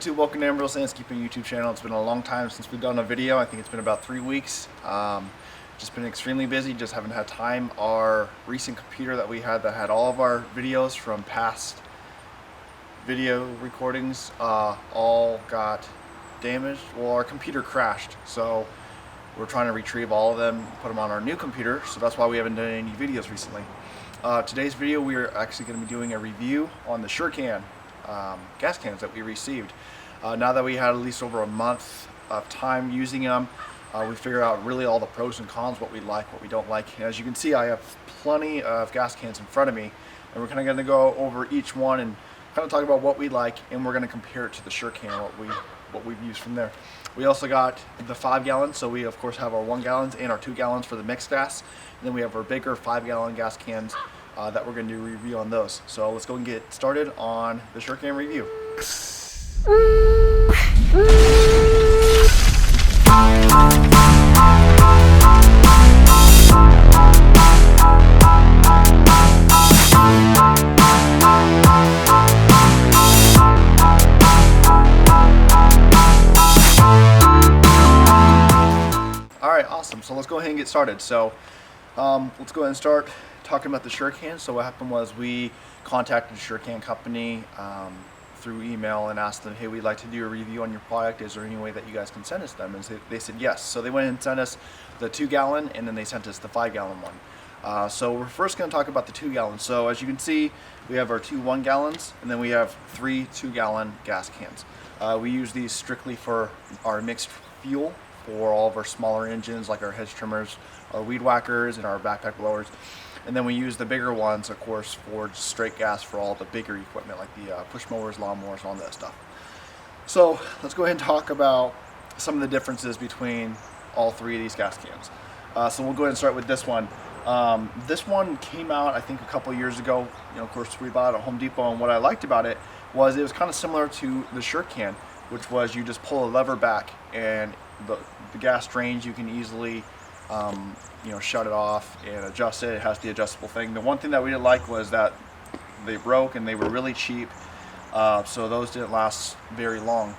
YouTube? Welcome to Ambro Landscaping YouTube channel. It's been a long time since we've done a video. I think it's been about 3 weeks. Just been extremely busy, just haven't had time. Our recent computer that we had that had all of our videos from past video recordings all got damaged. Well, our computer crashed, so we're trying to retrieve all of them, put them on our new computer, so that's why we haven't done any videos recently. Today's video, we are actually going to be doing a review on the SureCan gas cans that we received. Now that we had at least over a month of time using them, we figured out really all the pros and cons, what we like, what we don't like. And as you can see, I have plenty of gas cans in front of me, and we're kind of going to go over each one and kind of talk about what we like, and we're going to compare it to the SureCan, what we've used from there. We also got the 5 gallons, so we of course have our 1 gallons and our 2 gallons for the mixed gas, and then we have our bigger 5 gallon gas cans that we're going to do a review on those. So let's go and get started on the SureCan review. Alright, awesome. So let's go ahead and get started. So let's go ahead and start talking about the SureCan. So what happened was we contacted the SureCan company through email and asked them, hey, we'd like to do a review on your product. Is there any way that you guys can send us them? And they said yes. So they went and sent us the 2 gallon, and then they sent us the 5 gallon one. So we're first going to talk about the 2 gallon. So as you can see, we have our 2 1 gallons, and then we have 3 2 gallon gas cans. We use these strictly for our mixed fuel for all of our smaller engines, like our hedge trimmers, our weed whackers, and our backpack blowers. And then we use the bigger ones, of course, for just straight gas for all the bigger equipment, like the push mowers, lawnmowers, all that stuff. So let's go ahead and talk about some of the differences between all 3 of these gas cans. So we'll go ahead and start with this one. This one came out, I think, a couple years ago. You know, of course, we bought it at Home Depot, and what I liked about it was kind of similar to the SureCan, which was you just pull a lever back, and the gas drains. You can easily shut it off and adjust it. It has the adjustable thing. The one thing that we didn't like was that they broke, and they were really cheap, so those didn't last very long,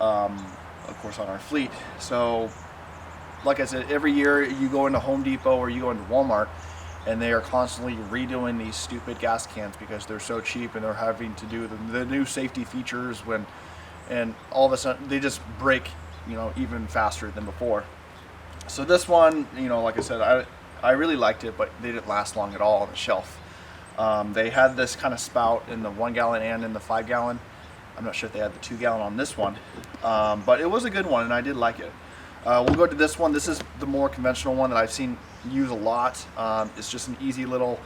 of course, on our fleet. So like I said, every year you go into Home Depot or you go into Walmart, and they are constantly redoing these stupid gas cans because they're so cheap, and they're having to do the new safety features and all of a sudden they just break, even faster than before. So this one, like I said, I really liked it, but they didn't last long at all on the shelf. They had this kind of spout in the 1 gallon and in the 5 gallon. I'm not sure if they had the 2 gallon on this one, but it was a good one, and I did like it. We'll go to this one. This is the more conventional one that I've seen used a lot. It's just an easy little,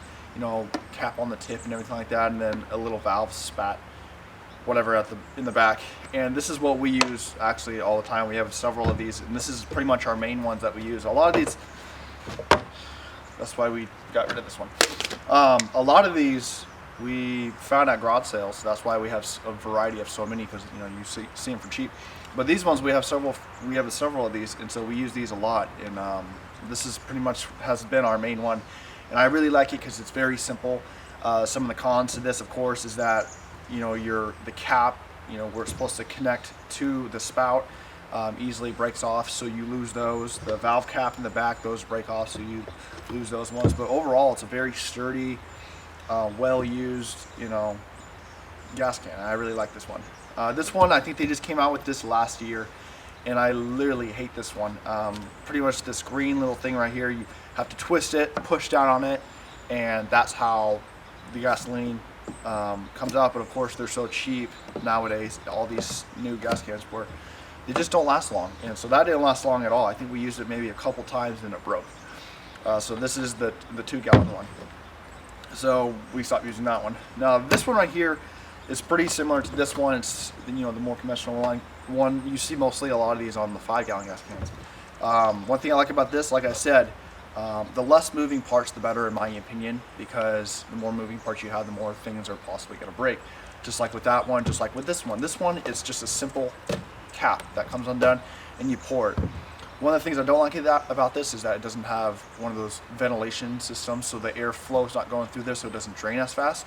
cap on the tip and everything like that, and then a little valve spat, whatever, in the back. And this is what we use actually all the time. We have several of these, and this is pretty much our main ones that we use. A lot of these, that's why we got rid of this one. A lot of these we found at garage sales, so that's why we have a variety of so many, because you see them for cheap. But these ones, we have several of these, and so we use these a lot. And this is pretty much has been our main one, and I really like it because it's very simple. Some of the cons to this, of course, is that the cap, we're supposed to connect to the spout, easily breaks off, so you lose those. The valve cap in the back, those break off, so you lose those ones. But overall, it's a very sturdy, well used, gas can. I really like this one. This one, I think they just came out with this last year, and I literally hate this one. Pretty much this green little thing right here, you have to twist it, push down on it, and that's how the gasoline comes out. But of course, they're so cheap nowadays, all these new gas cans, where they just don't last long. And so that didn't last long at all. I think we used it maybe a couple times and it broke. So this is the 2 gallon one, so we stopped using that one. Now this one right here is pretty similar to this one. It's the more conventional one. You see mostly a lot of these on the 5 gallon gas cans. One thing I like about this, like I said, the less moving parts, the better, in my opinion, because the more moving parts you have, the more things are possibly going to break. Just like with that one, just like with this one. This one is just a simple cap that comes undone, and you pour it. One of the things I don't like about this is that it doesn't have one of those ventilation systems, so the air flow is not going through there, so it doesn't drain as fast.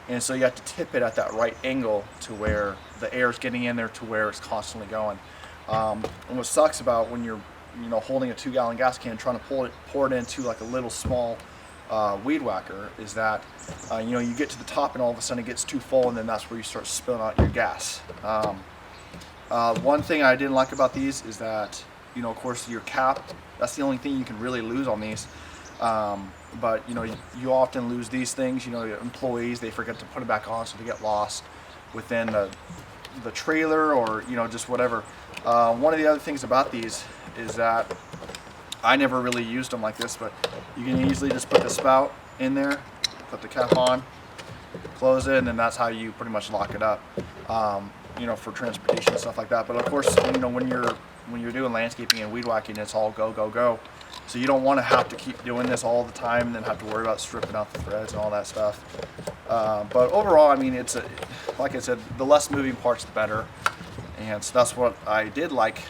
and so you have to tip it at that right angle to where the air is getting in there to where it's constantly going. And what sucks about when you're holding a 2-gallon gas can trying to pour it into like a little small weed whacker is that you get to the top and all of a sudden it gets too full, and then that's where you start spilling out your gas. One thing I didn't like about these is that of course your cap, that's the only thing you can really lose on these. But you often lose these things. Your employees, they forget to put it back on, so they get lost within the trailer, or just whatever. One of the other things about these is that I never really used them like this, but you can easily just put the spout in there, put the cap on, close it, and then that's how you pretty much lock it up. For transportation and stuff like that. But of course, when you're doing landscaping and weed whacking, it's all go, go, go. So you don't want to have to keep doing this all the time and then have to worry about stripping out the threads and all that stuff. But overall, I mean, like I said, the less moving parts, the better. And so that's what I did like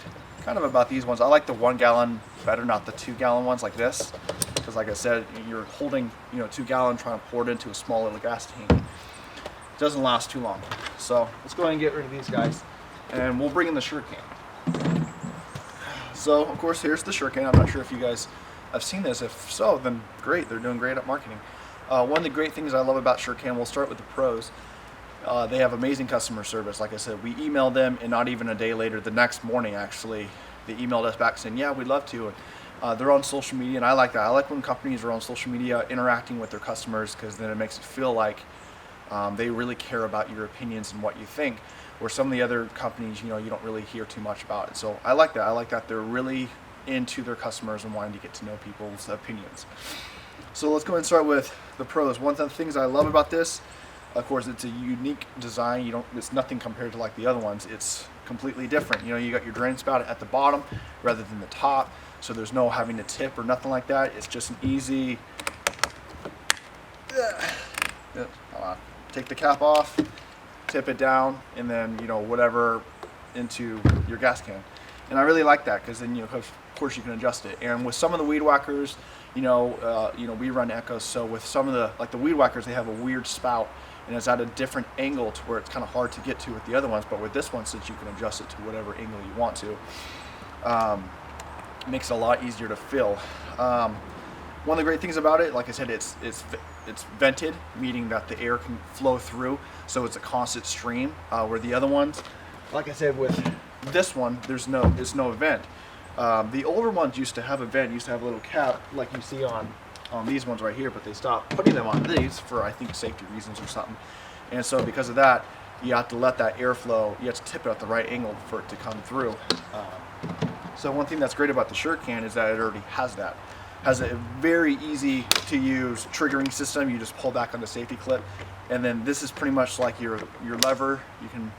kind of about these ones. I like the 1-gallon better, not the 2-gallon ones like this. Because like I said, you're holding 2-gallon trying to pour it into a small little gas tank. It doesn't last too long. So let's go ahead and get rid of these guys. And we'll bring in the SureCan. So of course, here's the SureCan. I'm not sure if you guys have seen this. If so, then great. They're doing great at marketing. One of the great things I love about SureCan, we'll start with the pros. They have amazing customer service. Like I said, we emailed them, and not even a day later, the next morning actually, they emailed us back saying, yeah, we'd love to. They're on social media, and I like that. I like when companies are on social media interacting with their customers, because then it makes it feel like they really care about your opinions and what you think, where some of the other companies, you don't really hear too much about it. So I like that. I like that they're really into their customers and wanting to get to know people's opinions. So let's go ahead and start with the pros. One of the things I love about this, of course, it's a unique design. It's nothing compared to like the other ones. It's completely different. You got your drain spout at the bottom rather than the top, so there's no having to tip or nothing like that. It's just an easy. Take the cap off, tip it down, and then whatever into your gas can. And I really like that, because then of course you can adjust it. And with some of the weed whackers, we run Echoes, so with some of the weed whackers, they have a weird spout, and it's at a different angle to where it's kind of hard to get to with the other ones. But with this one, since you can adjust it to whatever angle you want to, it makes it a lot easier to fill. One of the great things about it, like I said, it's vented, meaning that the air can flow through, so it's a constant stream. Where the other ones, like I said, with this one, there's no vent. The older ones used to have a vent, used to have a little cap, like you see on these ones right here, but they stopped putting them on these for, I think, safety reasons or something. And so because of that, you have to let that air flow. You have to tip it at the right angle for it to come through. So one thing that's great about the SureCan is that it already has that. Has a very easy to use triggering system. You just pull back on the safety clip, and then this is pretty much like your lever. You can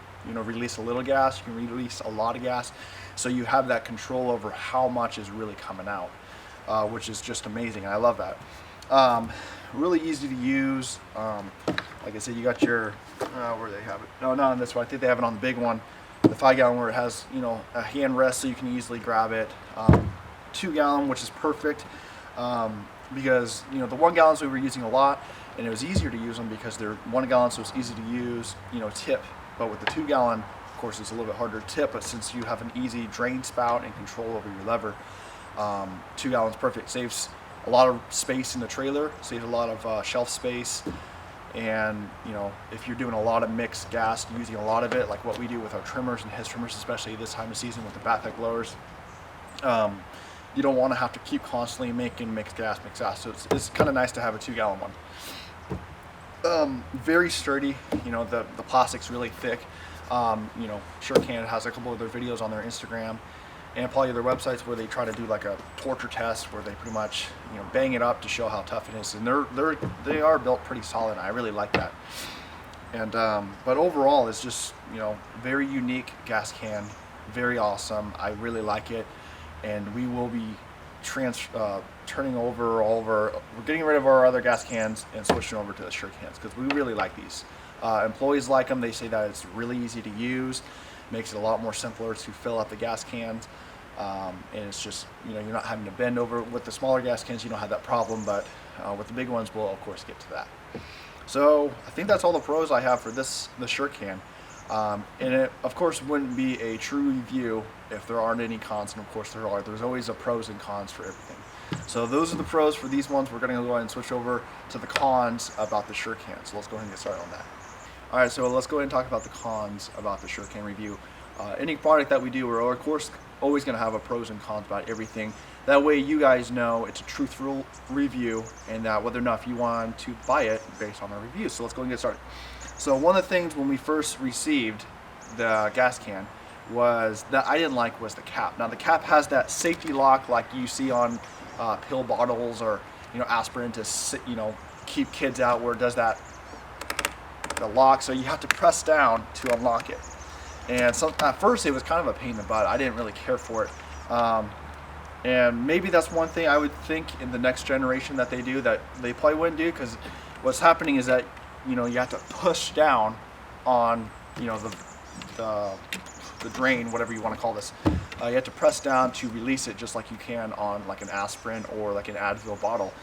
release a little gas, you can release a lot of gas, so you have that control over how much is really coming out, which is just amazing. I love that. Really easy to use. Like I said, you got your where they have it. No, not on this one. I think they have it on the big one, the 5-gallon, where it has a hand rest, so you can easily grab it. 2-gallon, which is perfect. Because the 1-gallons we were using a lot, and it was easier to use them because they're 1-gallon, so it's easy to use, tip. But with the 2-gallon, of course, it's a little bit harder to tip, but since you have an easy drain spout and control over your lever, 2-gallon's perfect. Saves a lot of space in the trailer, saves a lot of shelf space, and if you're doing a lot of mixed gas, using a lot of it, like what we do with our trimmers and his trimmers, especially this time of season with the backpack blowers, you don't want to have to keep constantly making mixed gas. So it's kind of nice to have a 2-gallon one. Very sturdy. The plastic's really thick. SureCan has a couple of their videos on their Instagram and probably their websites where they try to do like a torture test, where they pretty much bang it up to show how tough it is. And they are built pretty solid. I really like that. And but overall, it's just very unique gas can, very awesome. I really like it. And we will be turning over we're getting rid of our other gas cans and switching over to the SureCans, because we really like these. Employees like them. They say that it's really easy to use, makes it a lot more simpler to fill up the gas cans, and it's just you're not having to bend over. With the smaller gas cans, you don't have that problem, but with the big ones, we'll of course get to that. So I think that's all the pros I have for the SureCan. And it, of course, wouldn't be a true review if there aren't any cons, and of course there are. There's always a pros and cons for everything. So those are the pros for these ones. We're going to go ahead and switch over to the cons about the SureCan. So let's go ahead and get started on that. All right, so let's go ahead and talk about the cons about the SureCan review. Any product that we do, we're of course always going to have a pros and cons about everything. That way you guys know it's a truthful review, and that whether or not you want to buy it based on our review. So let's go ahead and get started. So one of the things when we first received the gas can was that I didn't like was the cap. Now the cap has that safety lock like you see on pill bottles or aspirin to keep kids out, where it does that the lock, so you have to press down to unlock it. And so at first it was kind of a pain in the butt. I didn't really care for it. And maybe that's one thing I would think in the next generation that they do that they probably wouldn't do, because what's happening is that you have to push down on the drain, whatever you want to call this. You have to press down to release it, just like you can on like an aspirin or like an Advil bottle.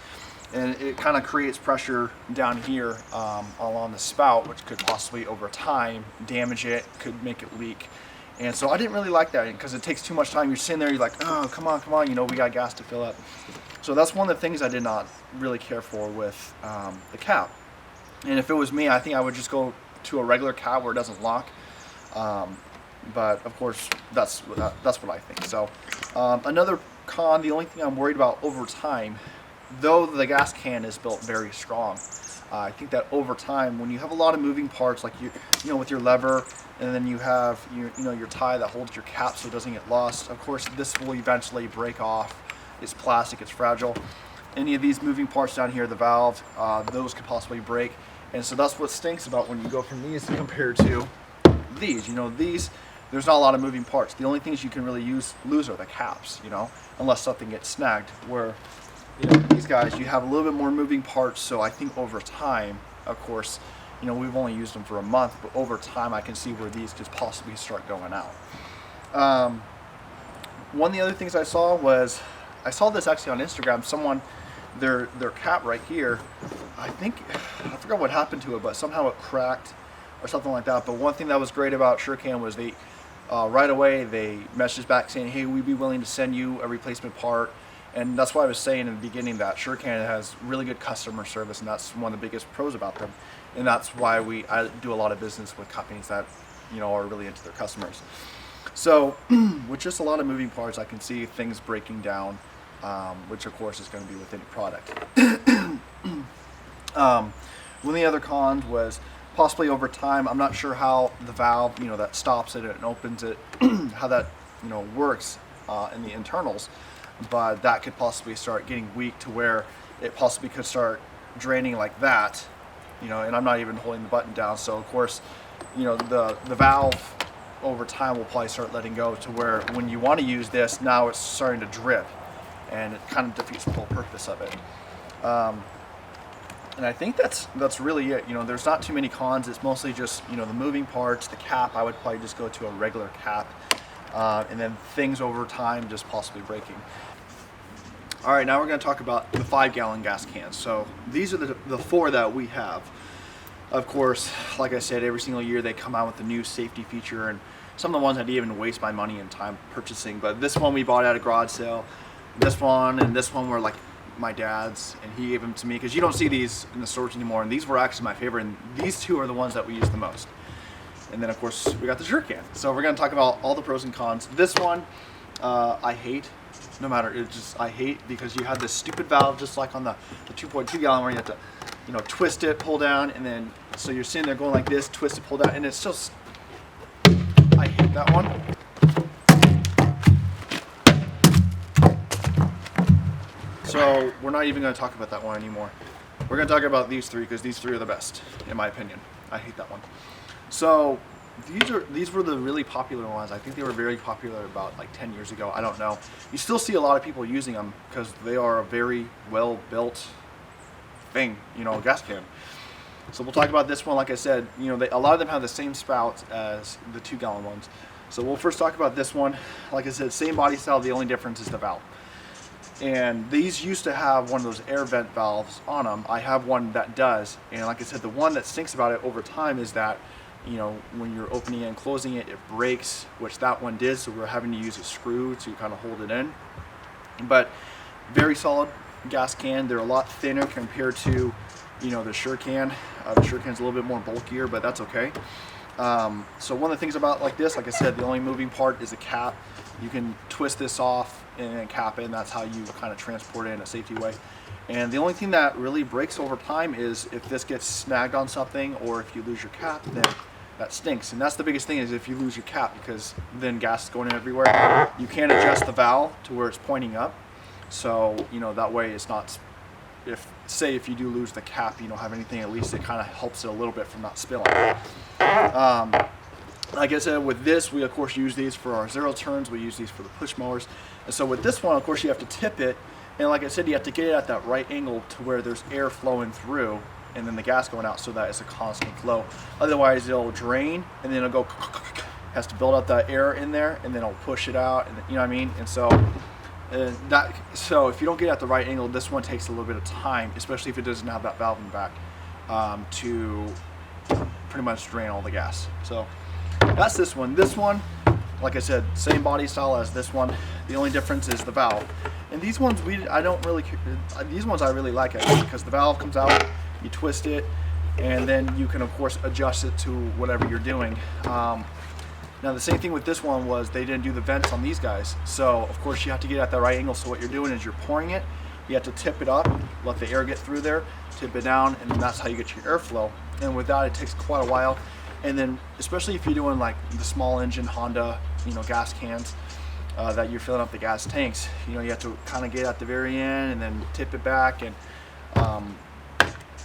And it kind of creates pressure down here along the spout, which could possibly over time damage it, could make it leak. And so I didn't really like that, because it takes too much time. You're sitting there, you're like, oh, come on, we got gas to fill up. So that's one of the things I did not really care for with the cap. And if it was me, I think I would just go to a regular cap where it doesn't lock. But of course, that's what I think. So another con, the only thing I'm worried about over time, though the gas can is built very strong, I think that over time, when you have a lot of moving parts, like with your lever, and then you have your tie that holds your cap so it doesn't get lost. Of course, this will eventually break off. It's plastic, it's fragile. Any of these moving parts down here, the valve, those could possibly break. And so that's what stinks about when you go from these compared to these. These, there's not a lot of moving parts. The only things you can really lose are the caps, unless something gets snagged. Where these guys, you have a little bit more moving parts. So I think over time, of course, we've only used them for a month, but over time I can see where these could possibly start going out. One of the other things I saw this actually on Instagram. Someone, their cap right here, I forgot what happened to it, but somehow it cracked or something like that. But one thing that was great about SureCan was they right away they messaged back saying, hey, we'd be willing to send you a replacement part. And that's why I was saying in the beginning that SureCan has really good customer service, and that's one of the biggest pros about them. And that's why I do a lot of business with companies that are really into their customers. So with just a lot of moving parts, I can see things breaking down, which of course is going to be with any product. One of the other cons was possibly over time, I'm not sure how the valve that stops it and opens it, how that works in the internals, but that could possibly start getting weak to where it possibly could start draining like that, and I'm not even holding the button down. So of course, the valve over time will probably start letting go to where when you want to use this, now it's starting to drip, and it kind of defeats the whole purpose of it. And I think that's really it. There's not too many cons. It's mostly just the moving parts, the cap. I would probably just go to a regular cap, and then things over time just possibly breaking. All right, now we're going to talk about the 5-gallon gas cans. So these are the 4 that we have. Of course, like I said, every single year they come out with a new safety feature, and some of the ones I didn't even waste my money and time purchasing. But this one we bought at a garage sale. This one and this one were like my dad's, and he gave them to me because you don't see these in the stores anymore. And these were actually my favorite, and these 2 are the ones that we use the most. And then of course we got the SureCan. So we're going to talk about all the pros and cons. This one I hate. No matter, I hate because you have this stupid valve just like on the 2.2 gallon where you have to twist it, pull down, and then so you're sitting there going like this, twist it, pull down, and it's just, I hate that one. So we're not even going to talk about that one anymore. We're going to talk about these 3 because these 3 are the best in my opinion. I hate that one. So these were the really popular ones. I think they were very popular about like 10 years ago. I don't know. You still see a lot of people using them because they are a very well built thing, gas can. So we'll talk about this one. Like I said, a lot of them have the same spouts as the 2-gallon ones. So we'll first talk about this one. Like I said, same body style. The only difference is the valve. And these used to have one of those air vent valves on them. I have one that does, and like I said, the one that stinks about it over time is that, you know, when you're opening and closing it, it breaks, which that one did, so we're having to use a screw to kind of hold it in. But very solid gas can. They're a lot thinner compared to, you know, the SureCan. The SureCan's a little bit more bulkier, but that's okay. So one of the things about like this, like I said, the only moving part is the cap. You can twist this off and cap it, and that's how you kind of transport it in a safety way. And the only thing that really breaks over time is if this gets snagged on something, or if you lose your cap, then that stinks. And that's the biggest thing, is if you lose your cap, because then gas is going in everywhere. You can't adjust the valve to where it's pointing up. So, you know, that way it's not, if you do lose the cap, you don't have anything, at least it kind of helps it a little bit from not spilling. Like I said, with this, we of course use these for our zero turns, we use these for the push mowers. And so with this one, of course, you have to tip it, and like I said, you have to get it at that right angle to where there's air flowing through and then the gas going out, so that it's a constant flow. Otherwise it'll drain, and then it'll go, has to build up that air in there, and then it'll push it out, and you know what I mean? And so so if you don't get it at the right angle, this one takes a little bit of time, especially if it doesn't have that valve in the back, to pretty much drain all the gas. So that's this one. This one, like I said, same body style as this one. The only difference is the valve. And these ones, these ones I really like, actually, because the valve comes out, you twist it, and then you can of course adjust it to whatever you're doing. Now the same thing with this one was they didn't do the vents on these guys, so of course you have to get at the right angle. So what you're doing is you're pouring it, you have to tip it up, let the air get through there, tip it down, and that's how you get your airflow. And with that, it takes quite a while. And then especially if you're doing like the small engine Honda, you know, gas cans, that you're filling up the gas tanks, you know, you have to kind of get at the very end and then tip it back, and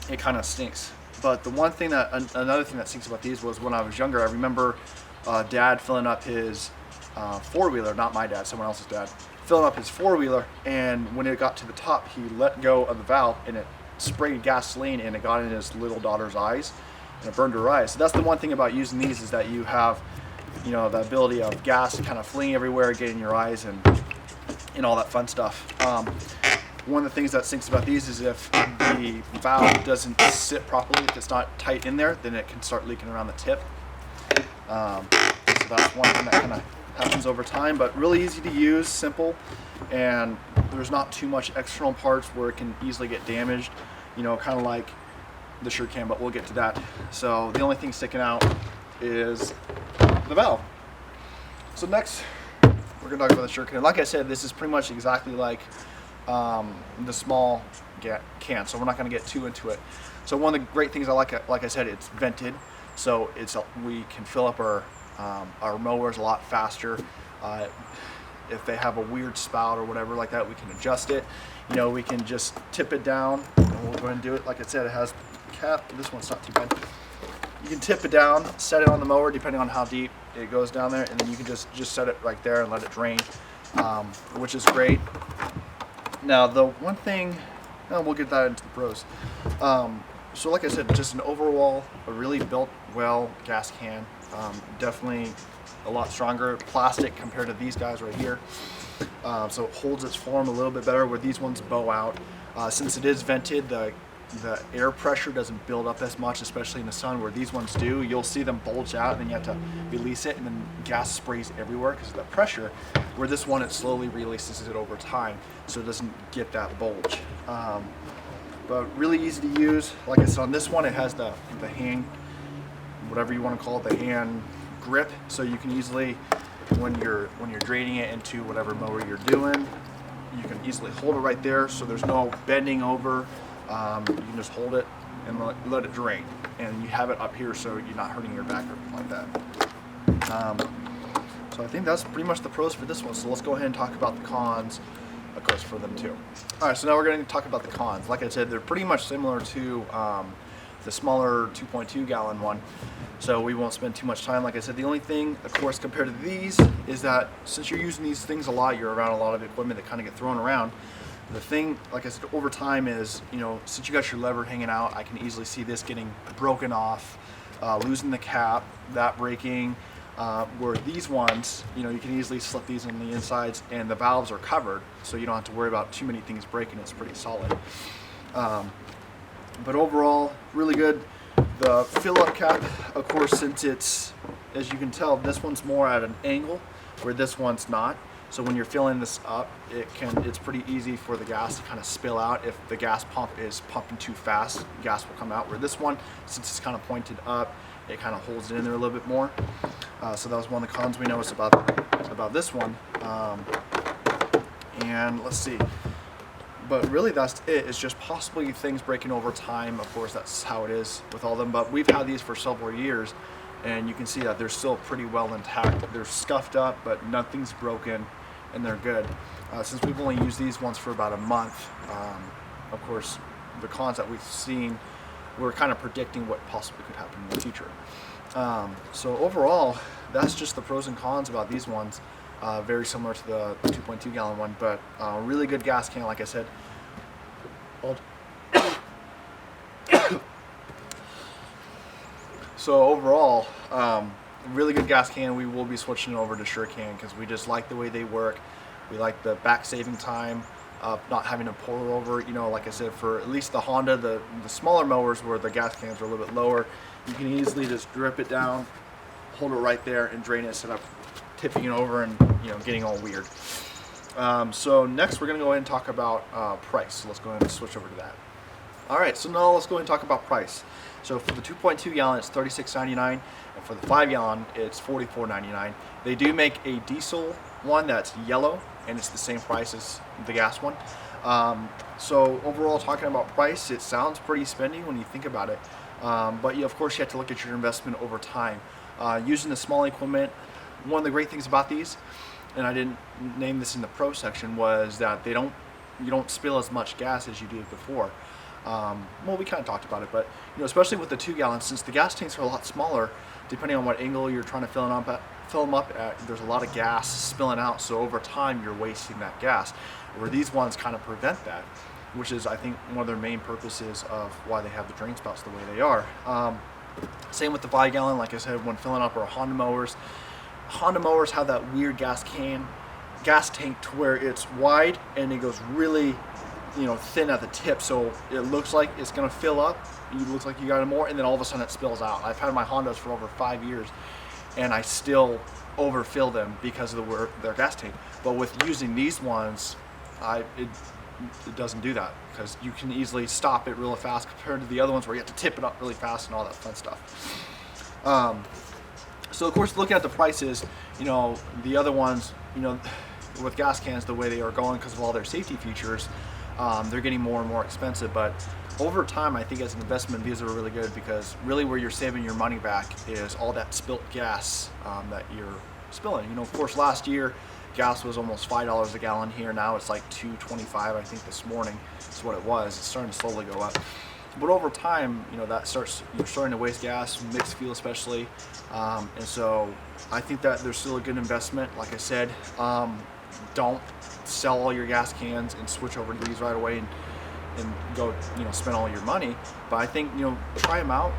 it kind of stinks. But the one thing that, another thing that stinks about these was when I was younger, I remember dad filling up his four-wheeler, not my dad, someone else's dad, filling up his four-wheeler, and when it got to the top, he let go of the valve and it sprayed gasoline, and it got in his little daughter's eyes, and it burned her eyes. So that's the one thing about using these, is that you have, you know, the ability of gas kind of fleeing everywhere, getting in your eyes, and all that fun stuff. One of the things that stinks about these is if the valve doesn't sit properly, if it's not tight in there, then it can start leaking around the tip. So that's one thing that kind of happens over time, but really easy to use, simple, and there's not too much external parts where it can easily get damaged, you know, kind of like the SureCan, but we'll get to that. So the only thing sticking out is the valve. So next, we're going to talk about the SureCan. Like I said, this is pretty much exactly like the small can, so we're not going to get too into it. So one of the great things I like I said, it's vented, so we can fill up our mowers a lot faster. If they have a weird spout or whatever like that, we can adjust it. You know, we can just tip it down, and we'll go ahead and do it. Like I said, it has a cap. This one's not too bad. You can tip it down, set it on the mower depending on how deep it goes down there, and then you can just set it right there and let it drain, which is great. Now the one thing, we'll get that into the pros. So like I said, just an overall, a really built well gas can. Definitely a lot stronger plastic compared to these guys right here. So it holds its form a little bit better, where these ones bow out. Since it is vented, the air pressure doesn't build up as much, especially in the sun, where these ones do. You'll see them bulge out, and then you have to release it, and then gas sprays everywhere because of the pressure, where this one, it slowly releases it over time, so it doesn't get that bulge. But really easy to use. Like I said, on this one, it has the hand, whatever you want to call it, the hand grip, so you can easily, when you're draining it into whatever mower you're doing, you can easily hold it right there, so there's no bending over. You can just hold it and let it drain, and you have it up here so you're not hurting your back or anything like that. So I think that's pretty much the pros for this one. So let's go ahead and talk about the cons, of course, for them too. All right, so now we're going to talk about the cons. Like I said, they're pretty much similar to the smaller 2.2 gallon one, so we won't spend too much time. Like I said, the only thing, of course, compared to these, is that since you're using these things a lot, you're around a lot of equipment that kind of get thrown around. The thing, like I said, over time is, you know, since you got your lever hanging out, I can easily see this getting broken off, losing the cap, that breaking, Where these ones, you can easily slip these on the insides and the valves are covered, so you don't have to worry about too many things breaking. It's pretty solid. But overall, really good. The fill-up cap, of course, since it's, as you can tell, this one's more at an angle where this one's not. So when you're filling this up, it's pretty easy for the gas to kind of spill out. If the gas pump is pumping too fast, gas will come out. Where this one, since it's kind of pointed up, it kind of holds it in there a little bit more. So that was one of the cons we noticed about this one. And let's see. But really that's it. It's just possibly things breaking over time. Of course, that's how it is with all of them. But we've had these for several years, and you can see that they're still pretty well intact. They're scuffed up, but nothing's broken, and they're good. Since we've only used these ones for about a month, of course, the cons that we've seen, we're kind of predicting what possibly could happen in the future. So overall, that's just the pros and cons about these ones. Very similar to the 2.2 gallon one, but really good gas can, like I said. So overall, really good gas can. We will be switching over to SureCan because we just like the way they work. We like the back saving time, not having to pour over. Like I said, for at least the Honda, the smaller mowers where the gas cans are a little bit lower, you can easily just drip it down, hold it right there, and drain it instead of tipping it over and getting all weird. So next we're going to go ahead and talk about price. So let's go ahead and switch over to that. Alright, so now let's go ahead and talk about price. So for the 2.2 gallon it's $36.99, and for the 5 gallon it's $44.99. They do make a diesel one that's yellow, and it's the same price as the gas one. So overall, talking about price, it sounds pretty spendy when you think about it. But of course you have to look at your investment over time. Using the small equipment, one of the great things about these, and I didn't name this in the pro section, was that you don't spill as much gas as you did before. Well, we kind of talked about it, but especially with the 2 gallons, since the gas tanks are a lot smaller, depending on what angle you're trying to fill them up at, there's a lot of gas spilling out. So over time, you're wasting that gas. Where these ones kind of prevent that, which is, I think, one of their main purposes of why they have the drain spouts the way they are. Same with the 5 gallon. Like I said, when filling up our Honda mowers have that weird gas tank to where it's wide and it goes really thin at the tip, so it looks like it's going to fill up. It looks like you got more, and then all of a sudden it spills out. I've had my Hondas for over 5 years, and I still overfill them because of their gas tank. But with using these ones, it doesn't do that, because you can easily stop it really fast compared to the other ones where you have to tip it up really fast and all that fun stuff. So of course, looking at the prices, the other ones, with gas cans the way they are going because of all their safety features, they're getting more and more expensive. But over time, I think as an investment, these are really good, because really where you're saving your money back is all that spilt gas that you're spilling. Of course, last year gas was almost $5 a gallon here. Now it's like $2.25, I think this morning is what it was. It's starting to slowly go up. But over time, you're starting to waste gas, mixed fuel especially. And so I think that there's still a good investment. Like I said, don't sell all your gas cans and switch over to these right away and go spend all your money. But I think try them out.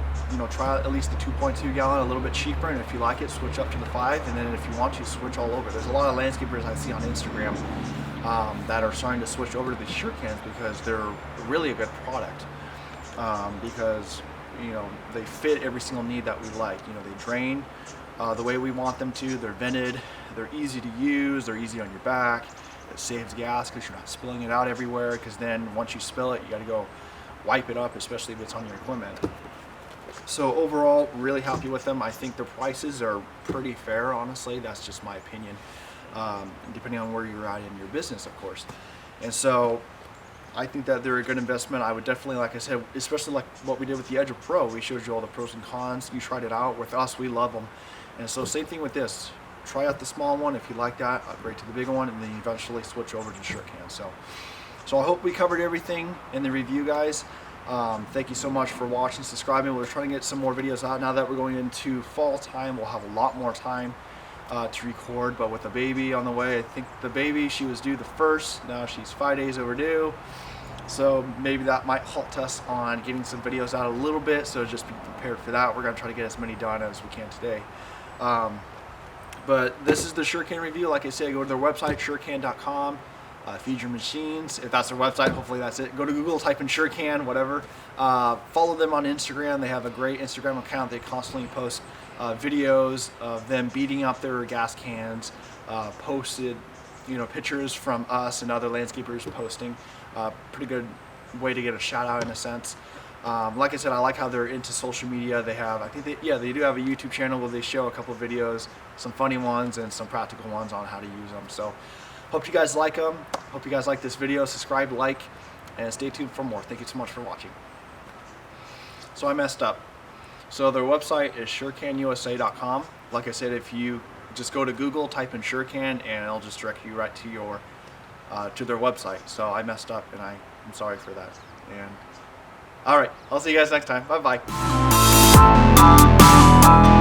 Try at least the 2.2 gallon, a little bit cheaper, and if you like it, switch up to the 5, and then if you want to, switch all over. There's a lot of landscapers I see on Instagram that are starting to switch over to the SureCans because they're really a good product. Because they fit every single need that we like. They drain the way we want them to. They're vented. They're easy to use. They're easy on your back. It saves gas because you're not spilling it out everywhere, because then once you spill it, you got to go wipe it up, especially if it's on your equipment. So overall, really happy with them. I think the prices are pretty fair, honestly. That's just my opinion, depending on where you're at in your business, of course. And so I think that they're a good investment. I would definitely, like I said, especially like what we did with the Edge Pro, we showed you all the pros and cons. You tried it out. With us, we love them. And so same thing with this. Try out the small one. If you like that, upgrade to the big one, and then eventually switch over to SureCan. So I hope we covered everything in the review, guys. Thank you so much for watching, subscribing. We're trying to get some more videos out. Now that we're going into fall time, we'll have a lot more time to record. But with the baby on the way, I think the baby, she was due the 1st. Now she's 5 days overdue. So maybe that might halt us on getting some videos out a little bit. So just be prepared for that. We're going to try to get as many done as we can today. But this is the SureCan review. Like I said, go to their website, SureCan.com. Feed your machines. If that's their website, hopefully that's it. Go to Google, type in SureCan, whatever. Follow them on Instagram. They have a great Instagram account. They constantly post videos of them beating up their gas cans, posted, pictures from us and other landscapers posting. Pretty good way to get a shout out in a sense. Like I said, I like how they're into social media. They have, I think they do have a YouTube channel where they show a couple of videos, some funny ones and some practical ones on how to use them. So hope you guys like them. Hope you guys like this video. Subscribe, like, and stay tuned for more. Thank you so much for watching. So I messed up. So their website is SureCanUSA.com. Like I said, if you just go to Google, type in SureCan, and it'll just direct you right to your to their website. So I messed up, and I'm sorry for that. And all right, I'll see you guys next time. Bye bye.